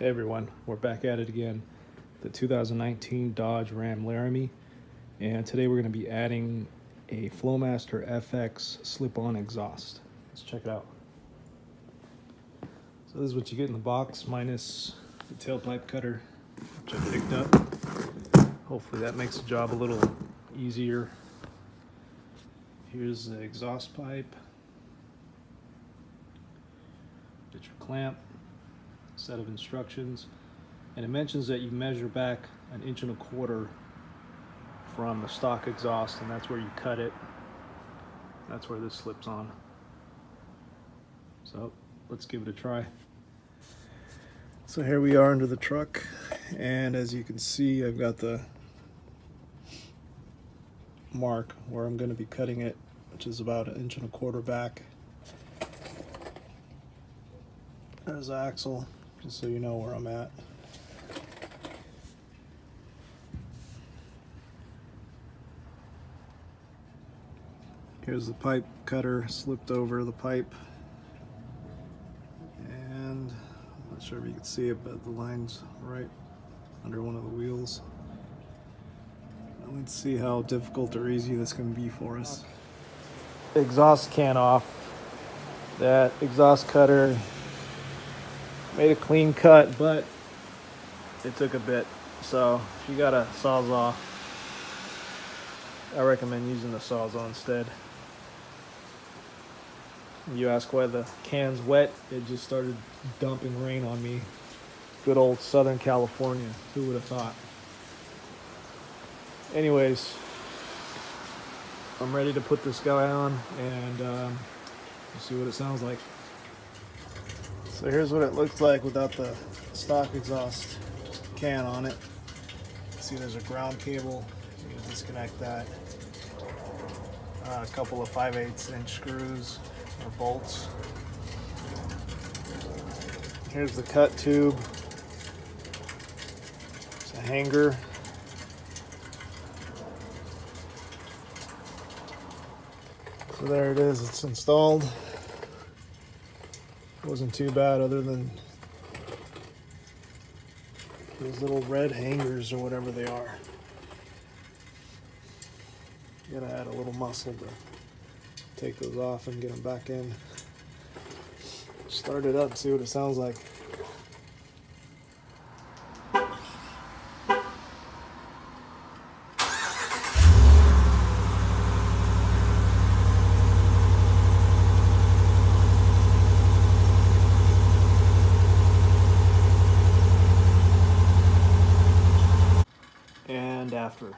Hey everyone, we're back at it again. The 2019 Dodge Ram LARAMIE, and today we're going to be adding a Flowmaster FX slip-on exhaust. Let's check it out. So this is what you get in the box, minus the tailpipe cutter, which I picked up. Hopefully that makes the job a little easier. Here's the exhaust pipe. Get your clamp, set of instructions, and it mentions that you measure back 1.25 inches from the stock exhaust, and that's where you cut it. That's where this slips on. So let's give it a try. So here we are under the truck, and as you can see, I've got the mark where I'm going to be cutting it, which is about 1.25 inches back. There's the axle, just so you know where I'm at. Here's the pipe cutter, slipped over the pipe, and I'm not sure if you can see it, but the line's right under one of the wheels. Now let's see how difficult or easy this can be for us. Exhaust can off. That exhaust cutter made a clean cut, but it took a bit. So if you got a Sawzall, I recommend using the Sawzall instead. You ask why the can's wet, it just started dumping rain on me. Good old Southern California, who would have thought? Anyways, I'm ready to put this guy on and see what it sounds like. So here's what it looks like without the stock exhaust can on it. See, there's a ground cable. You can disconnect that. A couple of 5/8 inch screws or bolts. Here's the cut tube. It's a hanger. So there it is, it's installed. Wasn't too bad, other than those little red hangers or whatever they are. You gotta add a little muscle to take those off and get them back in. Start it up, see what it sounds like. And after.